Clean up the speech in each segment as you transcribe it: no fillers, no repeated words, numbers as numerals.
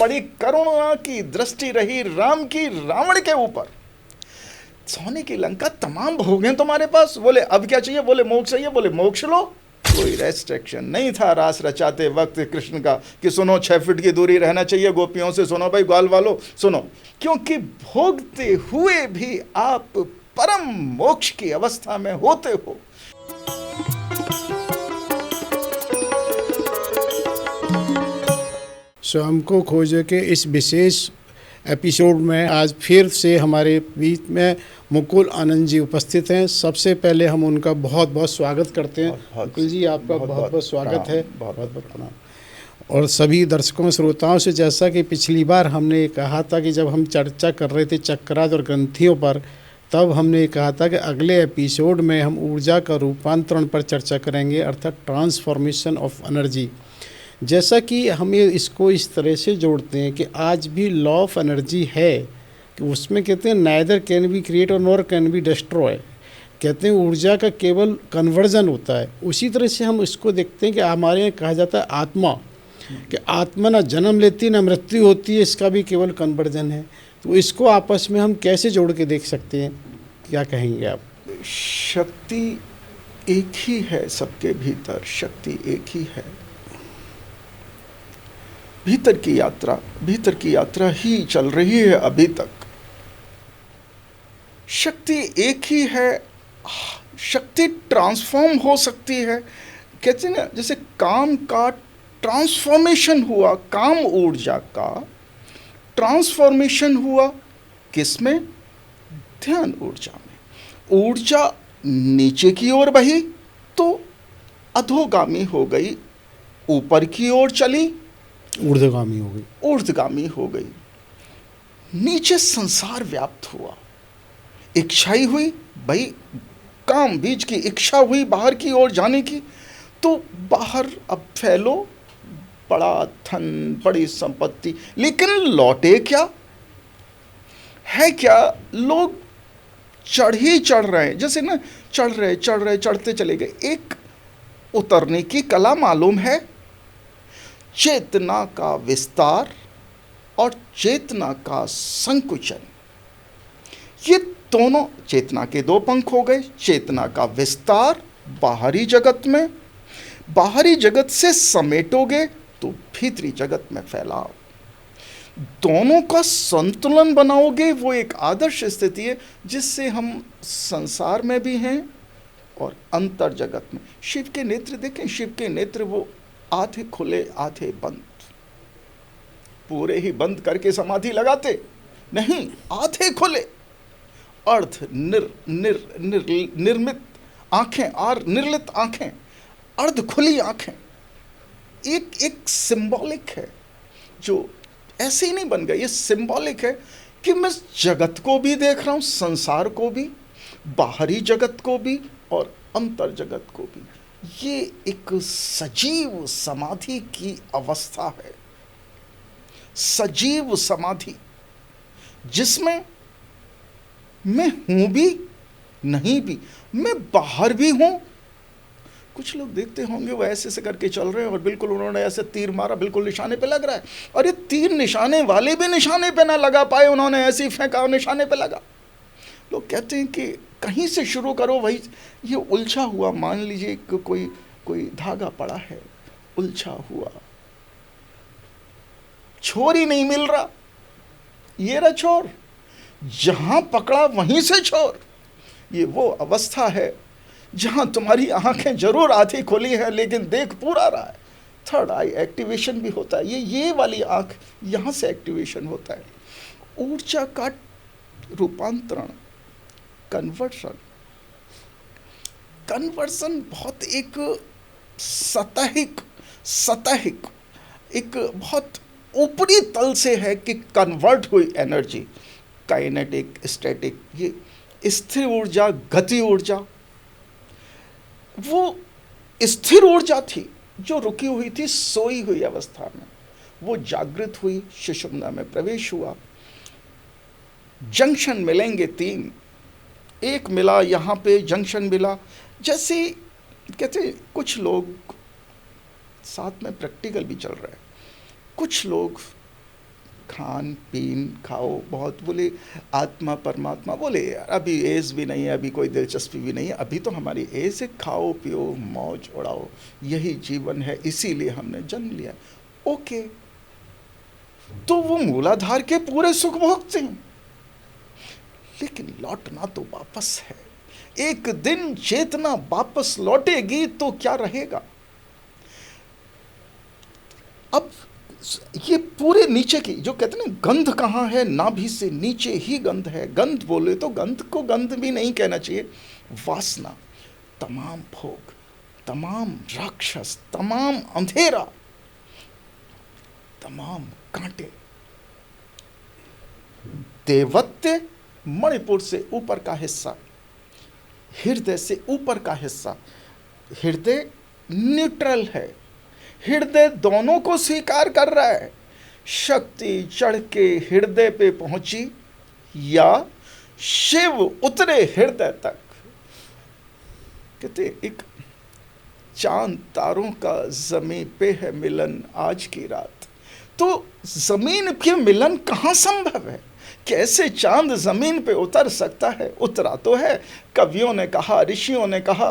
बड़ी करुणा की दृष्टि रही राम की रावण के ऊपर। सोने की लंका तमाम भोग हैं तुम्हारे पास। बोले अब क्या चाहिए? बोले मोक्ष चाहिए। बोले मोक्ष लो। कोई रेस्ट्रिक्शन नहीं था रास रचाते वक्त कृष्ण का कि सुनो 6 फीट की दूरी रहना चाहिए गोपियों से, सुनो भाई ग्वाल वालों सुनो, क्योंकि भोगते हुए भी आप परम मोक्ष की अवस्था में होते हो। स्वयं को खोजे के इस विशेष एपिसोड में आज फिर से हमारे बीच में मुकुल आनंद जी उपस्थित हैं। सबसे पहले हम उनका बहुत बहुत स्वागत करते हैं। मुकुल जी आपका बहुत बहुत स्वागत है। बहुत बहुत प्रणाम। और सभी दर्शकों श्रोताओं से, जैसा कि पिछली बार हमने कहा था कि जब हम चर्चा कर रहे थे चक्रात और ग्रंथियों पर, तब हमने कहा था कि अगले एपिसोड में हम ऊर्जा का रूपांतरण पर चर्चा करेंगे, अर्थात ट्रांसफॉर्मेशन ऑफ एनर्जी। जैसा कि हम ये इसको इस तरह से जोड़ते हैं कि आज भी लॉ ऑफ एनर्जी है कि उसमें कहते हैं नाइदर कैन बी क्रिएट और नॉर कैन बी डिस्ट्रॉय। कहते हैं ऊर्जा का केवल कन्वर्जन होता है। उसी तरह से हम इसको देखते हैं कि हमारे यहाँ कहा जाता है आत्मा, कि आत्मा ना जन्म लेती ना मृत्यु होती है, इसका भी केवल कन्वर्जन है। तो इसको आपस में हम कैसे जोड़ के देख सकते हैं, क्या कहेंगे आप? शक्ति एक ही है सबके भीतर, शक्ति एक ही है। भीतर की यात्रा ही चल रही है अभी तक। शक्ति एक ही है। शक्ति ट्रांसफॉर्म हो सकती है। कहते हैं ना, जैसे काम का ट्रांसफॉर्मेशन हुआ, काम ऊर्जा का ट्रांसफॉर्मेशन हुआ किसमें? ध्यान ऊर्जा में। ऊर्जा नीचे की ओर बही तो अधोगामी हो गई, ऊपर की ओर चली ऊर्ध्वगामी हो गई। नीचे संसार व्याप्त हुआ, इच्छाई हुई भाई, काम बीज की इच्छा हुई बाहर की ओर जाने की, तो बाहर अब फैलो, बड़ा धन, बड़ी संपत्ति, लेकिन लौटे क्या है? क्या लोग चढ़ रहे हैं, जैसे ना चढ़ते चले गए। एक उतरने की कला मालूम है, चेतना का विस्तार और चेतना का संकुचन। ये दोनों, चेतना के दो पंख हो गए। चेतना का विस्तार बाहरी जगत में, बाहरी जगत से समेटोगे तो भीतरी जगत में फैलाओ। दोनों का संतुलन बनाओगे, वो एक आदर्श स्थिति है जिससे हम संसार में भी हैं और अंतर जगत में। शिव के नेत्र देखें, शिव के नेत्र वो आधे खुले आधे बंद। पूरे ही बंद करके समाधि लगाते नहीं, आधे खुले, अर्ध निर्मित आंखें और निर्लित आंखें, अर्ध खुली आंखें। एक सिंबॉलिक है, जो ऐसे ही नहीं बन गया। ये सिंबॉलिक है कि मैं जगत को भी देख रहा हूं, संसार को भी, बाहरी जगत को भी और अंतर जगत को भी। ये एक सजीव समाधि की अवस्था है, सजीव समाधि, जिसमें मैं हूं भी नहीं भी, मैं बाहर भी हूं। कुछ लोग देखते होंगे वो ऐसे करके चल रहे हैं और बिल्कुल उन्होंने ऐसे तीर मारा, बिल्कुल निशाने पे लग रहा है, और ये तीर निशाने वाले भी निशाने पे ना लगा पाए, उन्होंने ऐसे ही फेंका और निशाने पे लगा। लोग कहते हैं कि कहीं से शुरू करो, वही ये उलझा हुआ, मान लीजिए कोई धागा पड़ा है, उलझा हुआ, छोर ही नहीं मिल रहा, ये रहा छोर, जहां पकड़ा वहीं से छोर। ये वो अवस्था है जहां तुम्हारी आंखें जरूर आधी खोली हैं लेकिन देख पूरा रहा है। थर्ड आई एक्टिवेशन भी होता है, ये वाली आंख, यहां से एक्टिवेशन होता है। ऊर्जा का रूपांतरण, कन्वर्सन बहुत एक सतहिक एक बहुत ऊपरी तल से है कि कन्वर्ट हुई एनर्जी, काइनेटिक, स्टैटिक, ये स्थिर ऊर्जा, गति ऊर्जा, वो स्थिर ऊर्जा थी जो रुकी हुई थी सोई हुई अवस्था में, वो जागृत हुई, सुषुम्ना में प्रवेश हुआ। जंक्शन मिलेंगे 3, एक मिला यहाँ पे, जंक्शन मिला। जैसे कहते कुछ लोग, साथ में प्रैक्टिकल भी चल रहा है, कुछ लोग खान पीन खाओ बहुत, बोले आत्मा परमात्मा, बोले यार अभी एज भी नहीं है, अभी कोई दिलचस्पी भी नहीं है, अभी तो हमारी एज है, खाओ पियो मौज उड़ाओ, यही जीवन है, इसीलिए हमने जन्म लिया। ओके, तो वो मूलाधार के पूरे सुख भोगते हैं, लेकिन लौटना तो वापस है। एक दिन चेतना वापस लौटेगी तो क्या रहेगा। अब ये पूरे नीचे की जो कहते हैं ना, गंध कहाँ है, नाभि से नीचे ही गंध है। गंध बोले तो गंध को गंध भी नहीं कहना चाहिए, वासना, तमाम भोग, तमाम राक्षस, तमाम अंधेरा, तमाम कांटे। देवत्य मणिपुर से ऊपर का हिस्सा, हृदय से ऊपर का हिस्सा, हृदय न्यूट्रल है, हृदय दोनों को स्वीकार कर रहा है। शक्ति चढ़ के हृदय पे पहुंची या शिव उतरे हृदय तक। कहते एक चांद तारों का जमीन पे है मिलन आज की रात। तो जमीन के मिलन कहाँ संभव है, कैसे चांद जमीन पे उतर सकता है? उतरा तो है, कवियों ने कहा, ऋषियों ने कहा,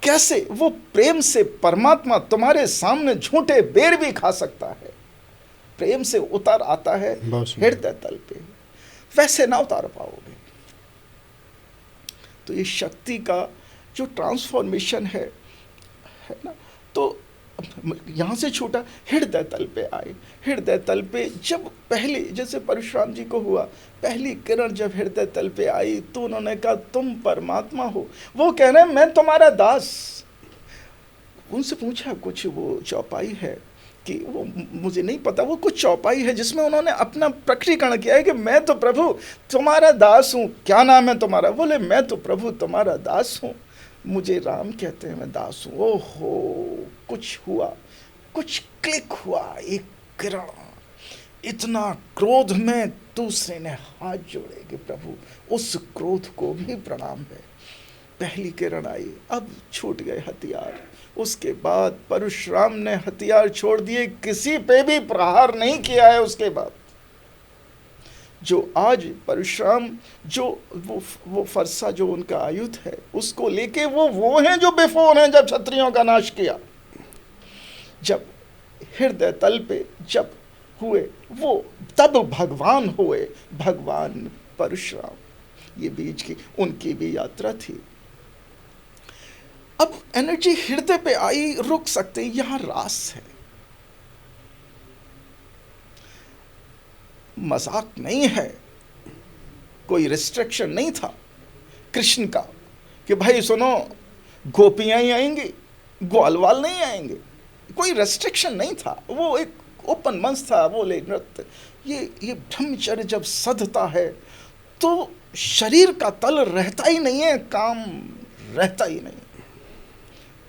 कैसे वो प्रेम से परमात्मा तुम्हारे सामने झूठे बेर भी खा सकता है, प्रेम से उतर आता है हृदय तल पे, वैसे ना उतार पाओगे। तो ये शक्ति का जो ट्रांसफॉर्मेशन है ना, तो यहाँ से छूटा हृदय तल पे आए। हृदय तल पे जब पहले, जैसे परशुराम जी को हुआ, पहली किरण जब हृदय तल पे आई तो उन्होंने कहा तुम परमात्मा हो। वो कह रहे हैं मैं तुम्हारा दास। उनसे पूछा कुछ वो चौपाई है कि वो मुझे नहीं पता, वो कुछ चौपाई है जिसमें उन्होंने अपना प्रकटीकरण किया है कि मैं तो प्रभु तुम्हारा दास हूँ। क्या नाम है तुम्हारा? बोले मैं तो प्रभु तुम्हारा दास हूँ, मुझे राम कहते हैं, मैं दास हूँ। ओहो, कुछ हुआ, कुछ क्लिक हुआ, एक किरण। इतना क्रोध में दूसरे ने हाथ जोड़े कि प्रभु उस क्रोध को भी प्रणाम है। पहली किरण आई, अब छूट गए हथियार। उसके बाद परशुराम ने हथियार छोड़ दिए, किसी पे भी प्रहार नहीं किया है उसके बाद। जो आज परशुराम जो वो फरसा जो उनका आयुध है उसको लेके वो हैं जो बेफोन हैं जब क्षत्रियों का नाश किया। जब हृदय तल पे जब हुए वो, तब भगवान हुए, भगवान परशुराम। ये बीच की उनकी भी यात्रा थी। अब एनर्जी हृदय पे आई, रुक सकते, यहां रास है, मजाक नहीं है, कोई रिस्ट्रिक्शन नहीं था कृष्ण का कि भाई सुनो गोपियां ही आएंगी, ग्वालवाल नहीं आएंगे, कोई रेस्ट्रिक्शन नहीं था। वो एक ओपन मंच था, बोले नृत्य। ये ब्रह्मचर्य जब सधता है तो शरीर का तल रहता ही नहीं है, काम रहता ही नहीं,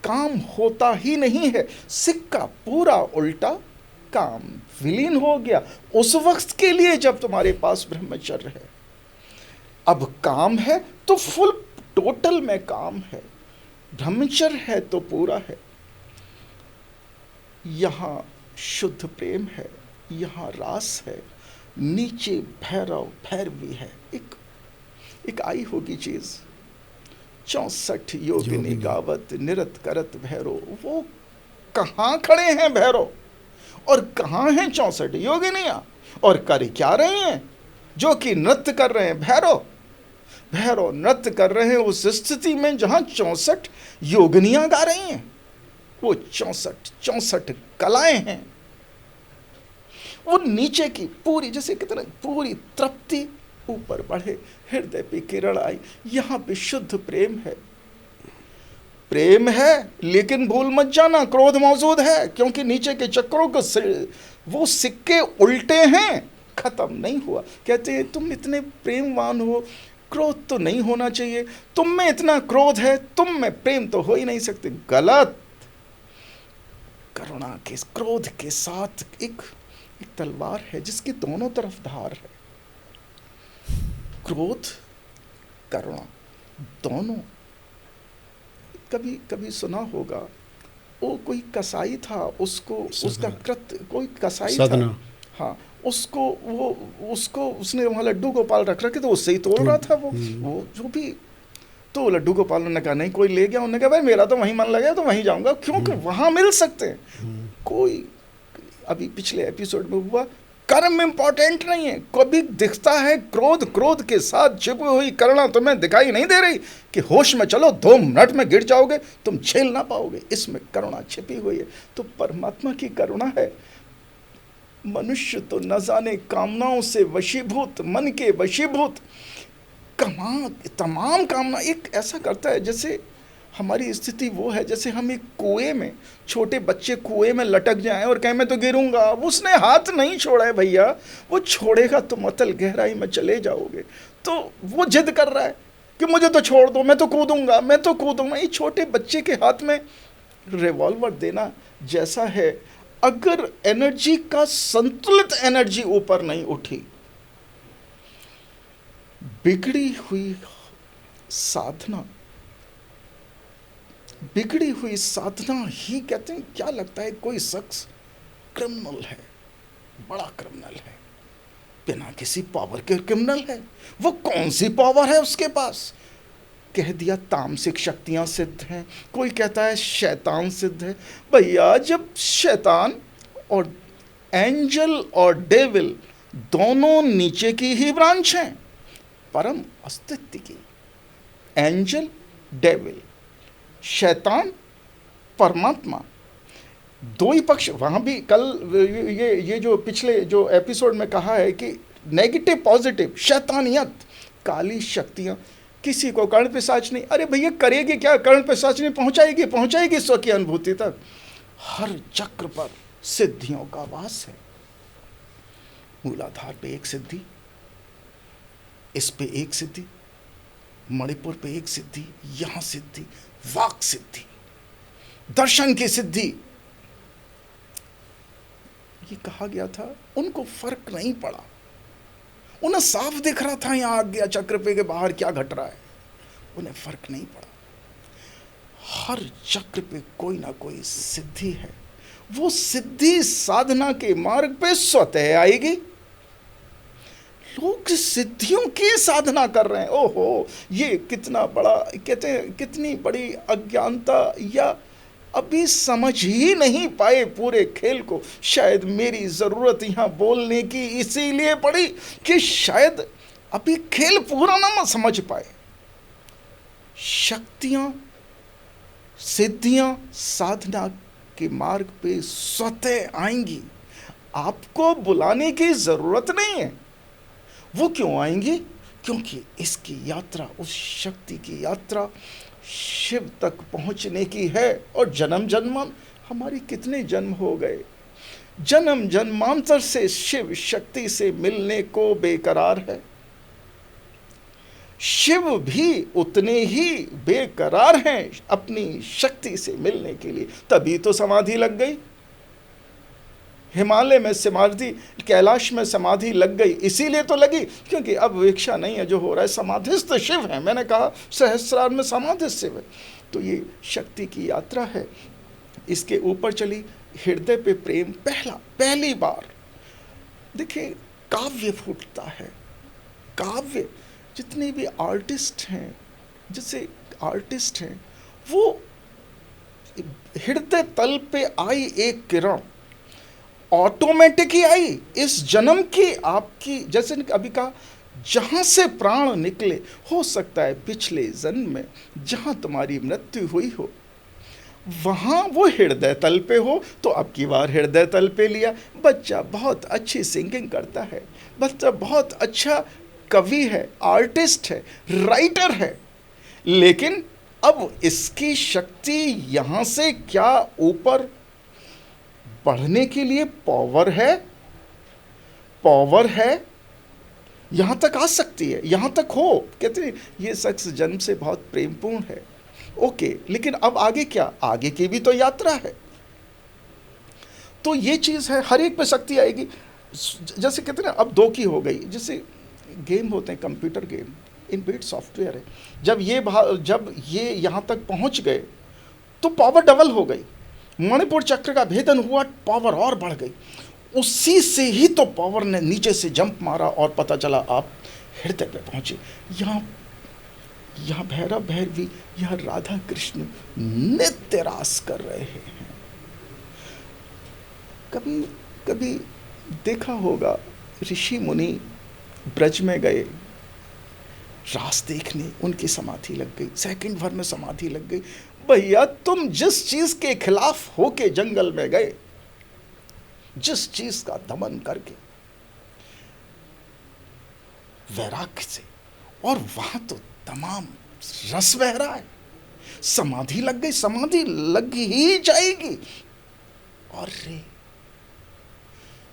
काम होता ही नहीं है, सिक्का पूरा उल्टा, काम विलीन हो गया उस वक्त के लिए जब तुम्हारे पास ब्रह्मचर्य है। अब काम है तो फुल टोटल में काम है, ब्रह्मचर्य है तो पूरा है। यहाँ शुद्ध प्रेम है, यहाँ रास है, नीचे भैरव भैरवी है। एक आई होगी चीज, 64 योगिनी गावत निरत करत भैरव। वो कहाँ खड़े हैं भैरव और कहाँ हैं 64 योगिनियाँ, और कर क्या रहे हैं? जो कि नृत्य कर रहे हैं। भैरव नृत्य कर रहे हैं उस स्थिति में जहाँ 64 योगिनियाँ गा रही हैं। वो 64 कलाएं हैं। वो नीचे की पूरी, जैसे कितना पूरी तृप्ति ऊपर बढ़े, हृदय पे किरण आई। यहाँ पे शुद्ध प्रेम है, प्रेम है, लेकिन भूल मत जाना क्रोध मौजूद है, क्योंकि नीचे के चक्रों को वो सिक्के उल्टे हैं, खत्म नहीं हुआ। कहते हैं तुम इतने प्रेमवान हो, क्रोध तो नहीं होना चाहिए, तुम में इतना क्रोध है, तुम में प्रेम तो हो ही नहीं सकते। गलत। करुणा के क्रोध के साथ एक तलवार है जिसकी दोनों तरफ धार है। क्रोध करुणा दोनों। कभी सुना होगा, वो कोई कसाई था, उसको उसका कृत्य, कोई कसाई था, हाँ, उसको उसने वहाँ लड्डू गोपाल रख रखे तो उससे ही तोड़ रहा था वो जो भी। तो लड्डू गोपाल ने कहा नहीं, कोई ले गया, उन्होंने कहा भाई मेरा तो वहीं मन लगा तो वहीं जाऊंगा, क्योंकि वहाँ मिल सकते हैं। कोई अभी पिछले एपिसोड में हुआ, कर्म इंपॉर्टेंट नहीं है। कभी दिखता है क्रोध के साथ छिपी हुई करुणा तुम्हें दिखाई नहीं दे रही कि होश में चलो 2 मिनट में गिर जाओगे, तुम झेल ना पाओगे, इसमें करुणा छिपी हुई है। तो परमात्मा की करुणा है। मनुष्य तो न जाने कामनाओं से वशीभूत, मन के वशीभूत, तमाम कामना एक ऐसा करता है जैसे हमारी स्थिति वो है जैसे हम एक कुएं में, छोटे बच्चे कुएं में लटक जाएं और कहें मैं तो गिरूंगा। अब उसने हाथ नहीं छोड़ा है भैया, वो छोड़ेगा तो अतल गहराई में चले जाओगे। तो वो जिद कर रहा है कि मुझे तो छोड़ दो, मैं तो कूदूंगा, मैं तो कूदूंगा। ये छोटे बच्चे के हाथ में रिवॉल्वर देना जैसा है। अगर एनर्जी का संतुलित एनर्जी ऊपर नहीं उठी, बिगड़ी हुई साधना ही कहते हैं। क्या लगता है कोई शख्स क्रिमिनल है, बड़ा क्रिमिनल है, बिना किसी पावर के क्रिमिनल है। वो कौन सी पावर है उसके पास? कह दिया तामसिक शक्तियां सिद्ध हैं, कोई कहता है शैतान सिद्ध है। भैया जब शैतान और एंजल और डेविल दोनों नीचे की ही ब्रांच हैं परम अस्तित्व की। एंजल, डेविल, शैतान, परमात्मा, दो ही पक्ष। वहाँ भी कल ये जो पिछले जो एपिसोड में कहा है कि नेगेटिव पॉजिटिव, शैतानियत, काली शक्तियाँ, किसी को कर्ण पिशाच नहीं। अरे भैया करेगी क्या? कर्ण पिशाच नहीं पहुँचाएगी स्व की अनुभूति तक। हर चक्र पर सिद्धियों का वास है। मूलाधार पे एक सिद्धि, इस पे एक सिद्धि, मणिपुर पे एक सिद्धि, यहाँ सिद्धि, वाक सिद्धि, दर्शन की सिद्धि। ये कहा गया था, उनको फर्क नहीं पड़ा। उन्हें साफ दिख रहा था यहाँ आज्ञा चक्र पे के बाहर क्या घट रहा है, उन्हें फर्क नहीं पड़ा। हर चक्र पे कोई ना कोई सिद्धि है। वो सिद्धि साधना के मार्ग पे स्वतः आएगी। लोग सिद्धियों की साधना कर रहे हैं। ओहो, ये कितना बड़ा, कहते हैं कितनी बड़ी अज्ञानता, या अभी समझ ही नहीं पाए पूरे खेल को। शायद मेरी ज़रूरत यहाँ बोलने की इसीलिए पड़ी कि शायद अभी खेल पूरा ना समझ पाए। शक्तियाँ, सिद्धियाँ साधना के मार्ग पे स्वतः आएंगी। आपको बुलाने की ज़रूरत नहीं है। वो क्यों आएंगी? क्योंकि इसकी यात्रा, उस शक्ति की यात्रा शिव तक पहुंचने की है। और जन्म जन्म, हमारी कितने जन्म हो गए, जन्म जन्मांतर से शिव शक्ति से मिलने को बेकरार है। शिव भी उतने ही बेकरार हैं अपनी शक्ति से मिलने के लिए। तभी तो समाधि लग गई। हिमालय में समाधि, कैलाश में समाधि लग गई, इसीलिए तो लगी क्योंकि अब विवेक्षा नहीं है। जो हो रहा है समाधिस्थ शिव है। मैंने कहा सहस्रार में समाधिस्थ शिव है। तो ये शक्ति की यात्रा है। इसके ऊपर चली, हृदय पे प्रेम पहली बार। देखिए काव्य फूटता है। काव्य, जितने भी आर्टिस्ट हैं, जैसे आर्टिस्ट हैं, वो हृदय तल पे आई एक किरण ऑटोमेटिक ही आई। इस जन्म की आपकी, जैसे अभी कहा, जहाँ से प्राण निकले, हो सकता है पिछले जन्म में जहाँ तुम्हारी मृत्यु हुई हो वहाँ वो हृदय तल पे हो, तो अब की बार हृदय तल पे लिया। बच्चा बहुत अच्छी सिंगिंग करता है, बच्चा बहुत अच्छा कवि है, आर्टिस्ट है, राइटर है, लेकिन अब इसकी शक्ति यहाँ से क्या ऊपर बढ़ने के लिए पावर है, यहाँ तक आ सकती है, यहाँ तक हो। कहते हैं ये शख्स जन्म से बहुत प्रेमपूर्ण है, ओके, लेकिन अब आगे क्या? आगे की भी तो यात्रा है। तो ये चीज़ है, हर एक पे शक्ति आएगी। जैसे कहते हैं ना, अब 2 की हो गई। जैसे गेम होते हैं, कंप्यूटर गेम, इनबिल्ट सॉफ्टवेयर है। जब ये यहाँ तक पहुँच गए तो पावर डबल हो गई। मणिपुर चक्र का भेदन हुआ, पावर और बढ़ गई। उसी से ही तो पावर ने नीचे से जंप मारा और पता चला आप हृदय पे पहुंचे। यहाँ भैरव भैरवी, यहाँ राधा कृष्ण नित्य रास कर रहे हैं। कभी कभी देखा होगा, ऋषि मुनि ब्रज में गए रास देखने, उनकी समाधि लग गई, सेकंड भर में समाधि लग गई। भैया तुम जिस चीज के खिलाफ होके जंगल में गए, जिस चीज का दमन करके वैराग्य से, और वहां तो तमाम रस बह रहा है, समाधि लग गई, समाधि लग ही जाएगी, और रे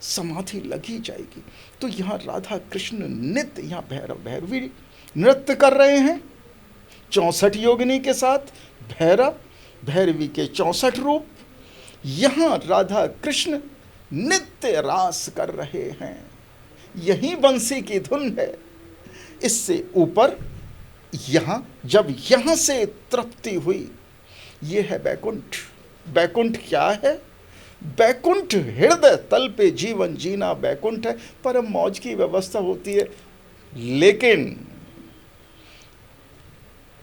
समाधि लगी जाएगी। तो यहां राधा कृष्ण नित्य, यहां भैरव भैरवी नृत्य कर रहे हैं 64 योगिनी के साथ, भैरव भैरवी के 64 रूप, यहां राधा कृष्ण नित्य रास कर रहे हैं। यही बंसी की धुन है। इससे ऊपर यहां, जब यहां से तृप्ति हुई, यह है बैकुंठ। बैकुंठ क्या है? बैकुंठ हृदय तल पे जीवन जीना बैकुंठ है। परम मौज की व्यवस्था होती है, लेकिन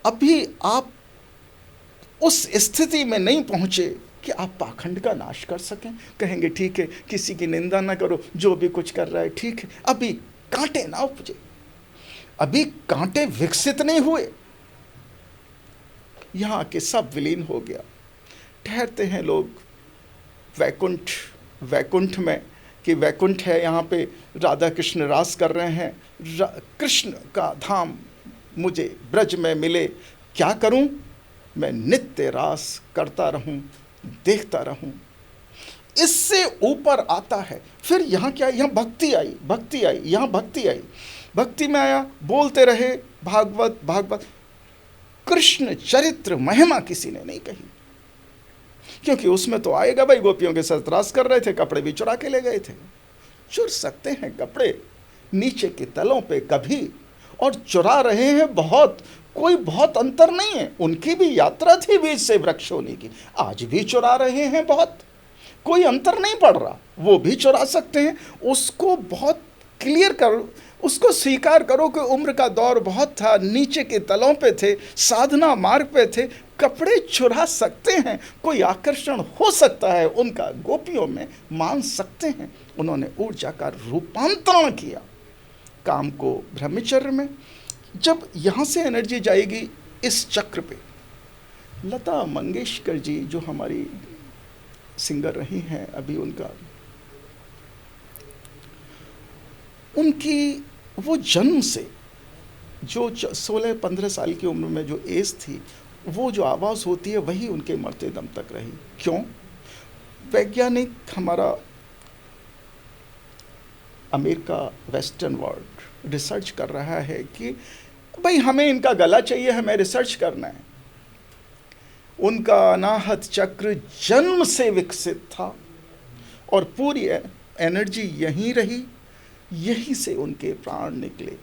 अभी आप उस स्थिति में नहीं पहुंचे कि आप पाखंड का नाश कर सकें। कहेंगे ठीक है, किसी की निंदा ना करो, जो भी कुछ कर रहा है ठीक है। अभी कांटे ना उपजे, अभी कांटे विकसित नहीं हुए, यहां के सब विलीन हो गया। ठहरते हैं लोग वैकुंठ, वैकुंठ में, कि वैकुंठ है, यहाँ पे राधा कृष्ण रास कर रहे हैं। कृष्ण का धाम मुझे ब्रज में मिले, क्या करूं? मैं नित्य रास करता रहूं, देखता रहूं। इससे ऊपर आता है फिर यहाँ क्या? यहाँ भक्ति आई, भक्ति आई, यहाँ भक्ति आई। भक्ति में आया, बोलते रहे भागवत भागवत। कृष्ण चरित्र महिमा किसी ने नहीं कही, क्योंकि उसमें तो आएगा भाई, गोपियों के साथ रास कर रहे थे, कपड़े भी चुरा के ले गए थे। चुर सकते हैं कपड़े नीचे के तलों पे कभी, और चुरा रहे हैं बहुत, कोई बहुत अंतर नहीं है। उनकी भी यात्रा थी बीच से वृक्ष होने की, आज भी चुरा रहे हैं बहुत, कोई अंतर नहीं पड़ रहा। वो भी चुरा सकते हैं, उसको बहुत क्लियर करो, उसको स्वीकार करो कि उम्र का दौर बहुत था, नीचे के तलों पे थे, साधना मार्ग पे थे, कपड़े चुरा सकते हैं, कोई आकर्षण हो सकता है उनका, गोपियों में मान सकते हैं। उन्होंने ऊर्जा का रूपांतरण किया काम को ब्रह्मचर्य में। जब यहाँ से एनर्जी जाएगी इस चक्र पे, लता मंगेशकर जी जो हमारी सिंगर रही हैं अभी, उनकी वो जन्म से जो 16-15 साल की उम्र में जो एज थी, वो जो आवाज़ होती है वही उनके मरते दम तक रही। क्यों? वैज्ञानिक हमारा अमेरिका, वेस्टर्न वर्ल्ड रिसर्च कर रहा है कि भाई हमें इनका गला चाहिए, हमें रिसर्च करना है। उनका अनाहत चक्र जन्म से विकसित था और पूरी एनर्जी यहीं रही, यहीं से उनके प्राण निकले।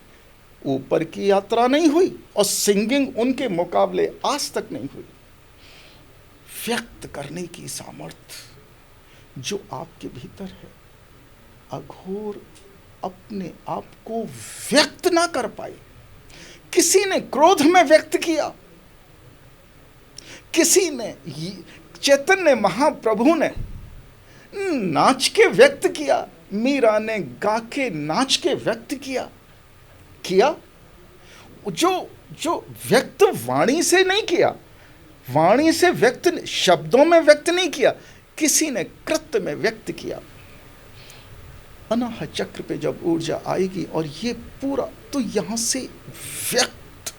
ऊपर की यात्रा नहीं हुई और सिंगिंग उनके मुकाबले आज तक नहीं हुई। व्यक्त करने की सामर्थ्य जो आपके भीतर है, अघोर अपने आप को व्यक्त ना कर पाए। किसी ने क्रोध में व्यक्त किया, किसी ने, चैतन्य महाप्रभु ने नाच के व्यक्त किया, मीरा ने गा के नाच के व्यक्त किया। जो व्यक्त वाणी से नहीं किया, वाणी से व्यक्त, शब्दों में व्यक्त नहीं किया, किसी ने कृत्य में व्यक्त किया। अनाहत चक्र पे जब ऊर्जा आएगी और ये पूरा, तो यहां से व्यक्त,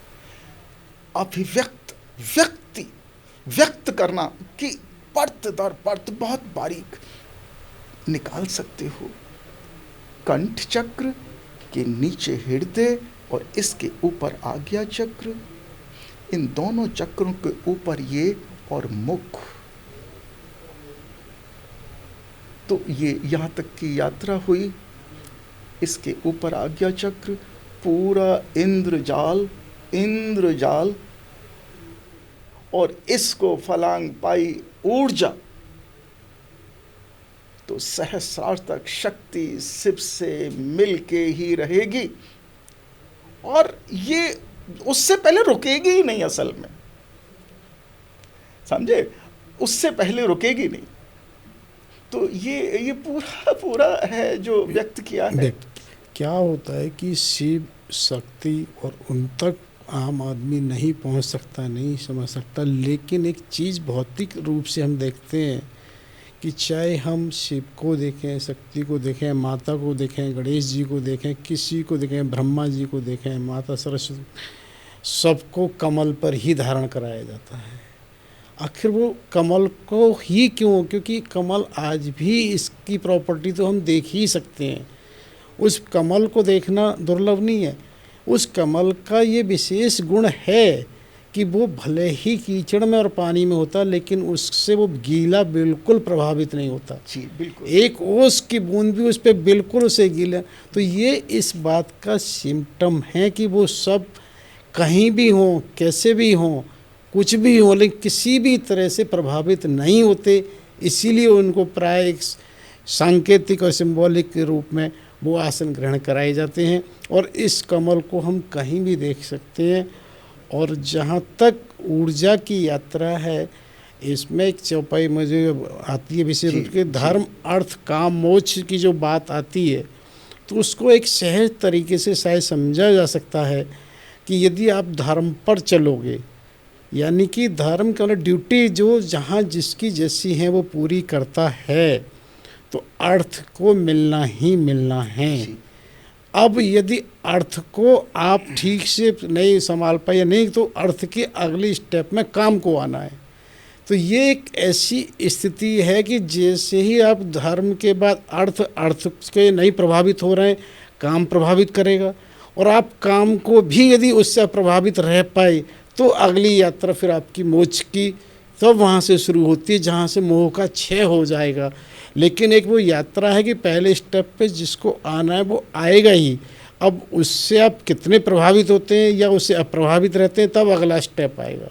अभिव्यक्त, व्यक्ति, व्यक्त करना कि परत दर परत बहुत बारीक निकाल सकते हो। कंठ चक्र के नीचे हृदय और इसके ऊपर आज्ञा चक्र, इन दोनों चक्रों के ऊपर ये और मुख। तो ये यहाँ तक की यात्रा हुई, इसके ऊपर आज्ञा चक्र, पूरा इंद्रजाल, इंद्रजाल, और इसको फलांग पाई ऊर्जा। तो सहस्रार्थक शक्ति शिव से मिल के ही रहेगी, और ये उससे पहले रुकेगी ही नहीं असल में, समझे, उससे पहले रुकेगी नहीं। तो ये पूरा पूरा है जो व्यक्त किया है। क्या होता है कि शिव शक्ति और उन तक आम आदमी नहीं पहुंच सकता, नहीं समझ सकता, लेकिन एक चीज़ भौतिक रूप से हम देखते हैं कि चाहे हम शिव को देखें, शक्ति को देखें, माता को देखें, गणेश जी को देखें, किसी को देखें, ब्रह्मा जी को देखें, माता सरस्वती, सबको कमल पर ही धारण कराया जाता है। आखिर वो कमल को ही क्यों? क्योंकि कमल आज भी इसकी प्रॉपर्टी तो हम देख ही सकते हैं। उस कमल को देखना दुर्लभ नहीं है। उस कमल का ये विशेष गुण है कि वो भले ही कीचड़ में और पानी में होता, लेकिन उससे वो गीला बिल्कुल प्रभावित नहीं होता। जी बिल्कुल। एक ओस की बूंद भी उस पर बिल्कुल उसे गीला, तो ये इस बात का सिम्टम है कि वो सब कहीं भी हों, कैसे भी हों, कुछ भी हो, लेकिन किसी भी तरह से प्रभावित नहीं होते। इसीलिए उनको प्राय एक सांकेतिक और सिंबॉलिक के रूप में वो आसन ग्रहण कराए जाते हैं। और इस कमल को हम कहीं भी देख सकते हैं। और जहाँ तक ऊर्जा की यात्रा है, इसमें एक चौपाई में जो आती है विशेष रूप से धर्म अर्थ काम मोक्ष की जो बात आती है, तो उसको एक सहज तरीके से शायद समझा जा सकता है कि यदि आप धर्म पर चलोगे, यानी कि धर्म का ड्यूटी जो जहाँ जिसकी जैसी है वो पूरी करता है, तो अर्थ को मिलना ही मिलना है। अब यदि अर्थ को आप ठीक से नहीं संभाल पाए, नहीं तो अर्थ के अगली स्टेप में काम को आना है। तो ये एक ऐसी स्थिति है कि जैसे ही आप धर्म के बाद अर्थ के नहीं प्रभावित हो रहे हैं, काम प्रभावित करेगा। और आप काम को भी यदि उससे प्रभावित रह पाए, तो अगली यात्रा फिर आपकी मोक्ष की तब वहाँ से शुरू होती है, जहाँ से मोह का क्षय हो जाएगा। लेकिन एक वो यात्रा है कि पहले स्टेप पे जिसको आना है वो आएगा ही। अब उससे आप कितने प्रभावित होते हैं या उससे अप्रभावित रहते हैं, तब अगला स्टेप आएगा।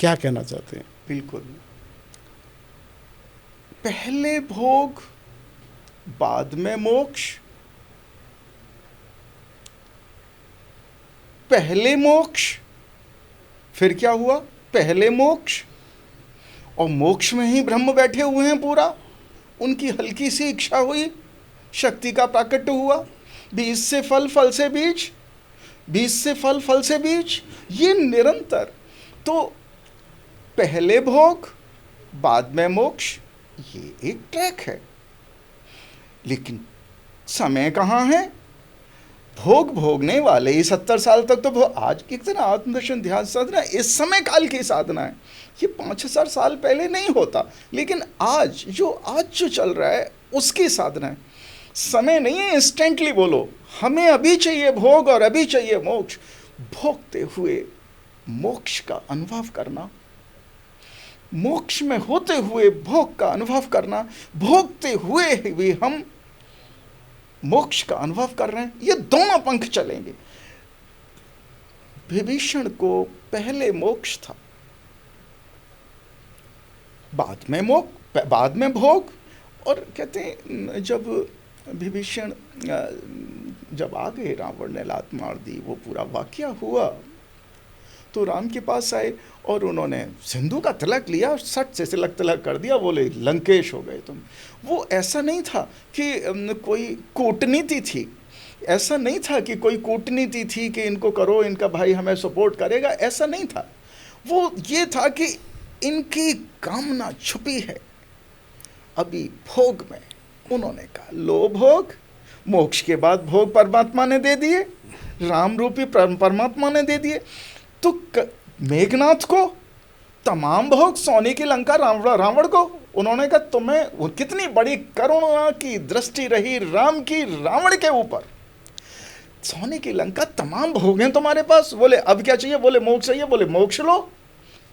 क्या कहना चाहते हैं? बिल्कुल, पहले भोग बाद में मोक्ष, पहले मोक्ष, फिर क्या हुआ? पहले मोक्ष, और मोक्ष में ही ब्रह्म बैठे हुए हैं पूरा। उनकी हल्की सी इच्छा हुई, शक्ति का प्राकट्य हुआ। बीज से फल, फल से बीज, बीज से फल, फल से बीज, ये निरंतर। तो पहले भोग बाद में मोक्ष, ये एक ट्रैक है। लेकिन समय कहाँ है? भोग भोगने वाले ही 70 साल तक तो आज की तरह आत्मदर्शन ध्यान साधना इस समय काल की साधना है। ये 5,000 साल पहले नहीं होता, लेकिन आज जो चल रहा है उसकी साधना है। समय नहीं है इंस्टेंटली बोलो हमें अभी चाहिए भोग और अभी चाहिए मोक्ष। भोगते हुए मोक्ष का अनुभव करना, मोक्ष में होते हुए भोग का अनुभव करना, भोगते हुए भी हम मोक्ष का अनुभव कर रहे हैं। ये दोनों पंख चलेंगे। विभीषण को पहले मोक्ष था, बाद में भोग। और कहते हैं जब विभीषण जब आ गए, रावण ने लात मार दी, वो पूरा वाकया हुआ, तो राम के पास आए और उन्होंने सिंधु का तिलक लिया, सट से तिलक कर दिया, बोले लंकेश हो गए तुम। वो ऐसा नहीं था कि कोई कूटनीति थी, ऐसा नहीं था कि कोई कूटनीति थी कि इनको करो, इनका भाई हमें सपोर्ट करेगा, ऐसा नहीं था। वो ये था कि इनकी कामना छुपी है अभी भोग में। उन्होंने कहा लो भोग, मोक्ष के बाद भोग परमात्मा ने दे दिए, राम रूपी परमात्मा ने दे दिए। तो मेघनाथ को तमाम भोग, सोने की लंका रावण को, उन्होंने कहा तुम्हें कितनी बड़ी करुणा की दृष्टि रही राम की रावण के ऊपर, सोने की लंका तमाम भोग हैं तुम्हारे पास। बोले अब क्या चाहिए? बोले मोक्ष चाहिए। बोले मोक्ष लो।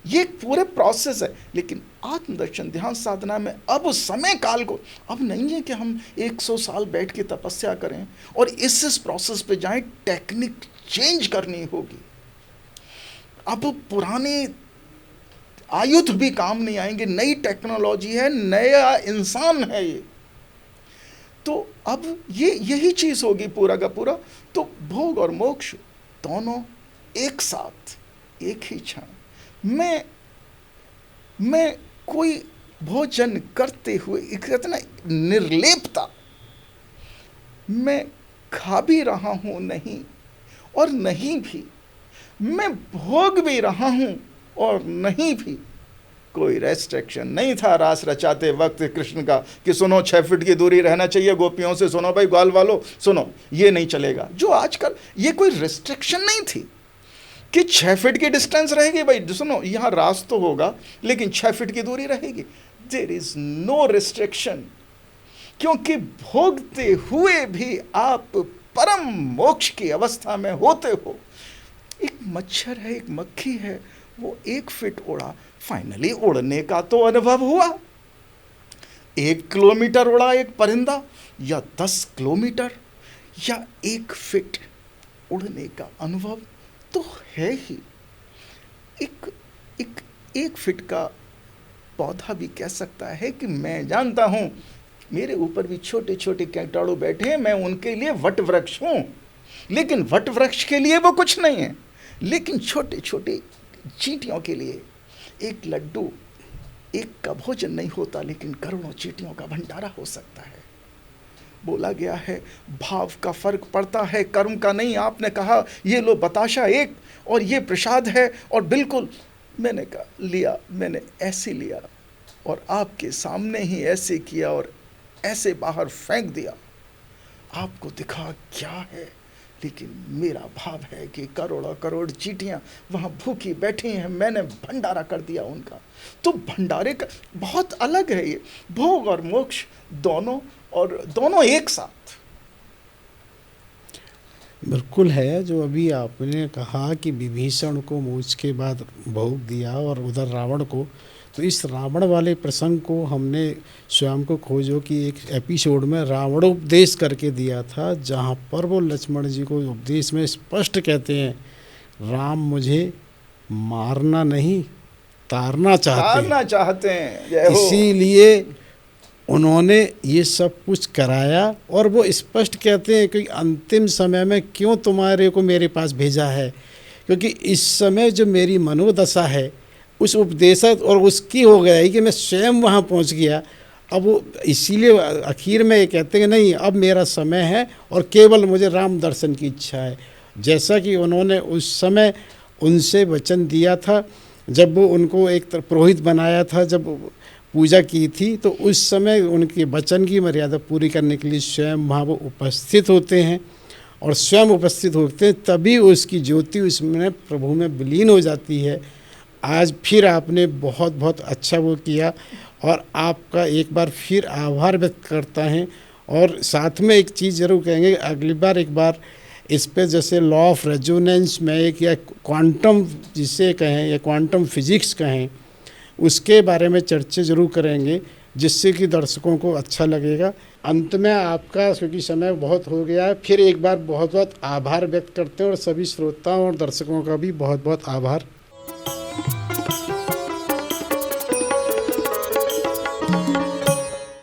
ये पूरे प्रोसेस है। लेकिन आत्मदर्शन ध्यान साधना में अब उस समय काल को, अब नहीं है कि हम 100 साल बैठ के तपस्या करें और इस प्रोसेस पे जाएं, टेक्निक चेंज करनी होगी। अब पुराने आयुध भी काम नहीं आएंगे, नई टेक्नोलॉजी है, नया इंसान है ये। तो अब ये यही चीज होगी पूरा का पूरा। तो भोग और मोक्ष दोनों एक साथ, एक ही क्षण मैं कोई भोजन करते हुए इतना निर्लेपता, मैं खा भी रहा हूं नहीं और नहीं भी, मैं भोग भी रहा हूं और नहीं भी। कोई रेस्ट्रिक्शन नहीं था रास रचाते वक्त कृष्ण का कि सुनो 6 फीट की दूरी रहना चाहिए गोपियों से, सुनो भाई ग्वाल वालों सुनो ये नहीं चलेगा। जो आजकल ये कोई रेस्ट्रिक्शन नहीं थी कि 6 फीट की डिस्टेंस रहेगी, भाई सुनो यहाँ रास तो होगा लेकिन 6 फीट की दूरी रहेगी। देयर इज नो रेस्ट्रिक्शन, क्योंकि भोगते हुए भी आप परम मोक्ष की अवस्था में होते हो। एक मच्छर है, एक मक्खी है, वो 1 फीट उड़ा, फाइनली उड़ने का तो अनुभव हुआ। 1 किलोमीटर उड़ा एक परिंदा, या 10 किलोमीटर, या 1 फीट उड़ने का अनुभव तो है ही। एक फीट का पौधा भी कह सकता है कि मैं जानता हूं मेरे ऊपर भी छोटे छोटे कीटाणु बैठे हैं, मैं उनके लिए वट वृक्ष हूं, लेकिन वट वृक्ष के लिए वो कुछ नहीं है। लेकिन छोटे छोटे चींटियों के लिए एक लड्डू, एक का भोजन नहीं होता, लेकिन करोड़ों चींटियों का भंडारा हो सकता है। बोला गया है भाव का फर्क पड़ता है, कर्म का नहीं। आपने कहा ये लो बताशा एक और ये प्रसाद है, और बिल्कुल मैंने कहा लिया, मैंने ऐसे लिया और आपके सामने ही ऐसे किया और ऐसे बाहर फेंक दिया। आपको दिखा क्या है, लेकिन मेरा भाव है कि करोड़ों करोड़ चींटियां वहां भूखी बैठी हैं, मैंने भंडारा कर दिया उनका। तो भंडारे का बहुत अलग है ये, भोग और मोक्ष दोनों, और दोनों एक साथ। बिल्कुल है। जो अभी आपने कहा कि विभीषण को मोक्ष के बाद भोग दिया और उधर रावण को, तो इस रावण वाले प्रसंग को हमने स्वयं को खोजो कि एक एपिसोड में रावणोपदेश करके दिया था, जहाँ पर वो लक्ष्मण जी को उपदेश में स्पष्ट कहते हैं राम मुझे मारना नहीं तारना चाहते हैं। इसीलिए उन्होंने ये सब कुछ कराया, और वो स्पष्ट कहते हैं कि अंतिम समय में क्यों तुम्हारे को मेरे पास भेजा है, क्योंकि इस समय जो मेरी मनोदशा है उस उपदेश और उसकी हो गया है कि मैं स्वयं वहाँ पहुँच गया। अब वो इसीलिए आखिर में ये कहते हैं कि नहीं अब मेरा समय है और केवल मुझे राम दर्शन की इच्छा है। जैसा कि उन्होंने उस समय उनसे वचन दिया था, जब वो उनको एक पुरोहित बनाया था, जब पूजा की थी, तो उस समय उनके वचन की मर्यादा पूरी करने के लिए स्वयं वहाँ वो उपस्थित होते हैं, और स्वयं उपस्थित होते हैं तभी उसकी ज्योति उसमें प्रभु में विलीन हो जाती है। आज फिर आपने बहुत बहुत अच्छा वो किया, और आपका एक बार फिर आभार व्यक्त करता है। और साथ में एक चीज़ ज़रूर कहेंगे, अगली बार एक बार इस पे जैसे लॉ ऑफ रेजोनेंस में एक, या क्वांटम जिसे कहें, या क्वांटम फिजिक्स कहें, उसके बारे में चर्चा जरूर करेंगे, जिससे कि दर्शकों को अच्छा लगेगा। अंत में आपका, क्योंकि समय बहुत हो गया है, फिर एक बार बहुत बहुत आभार व्यक्त करते हैं, और सभी श्रोताओं और दर्शकों का भी बहुत बहुत आभार।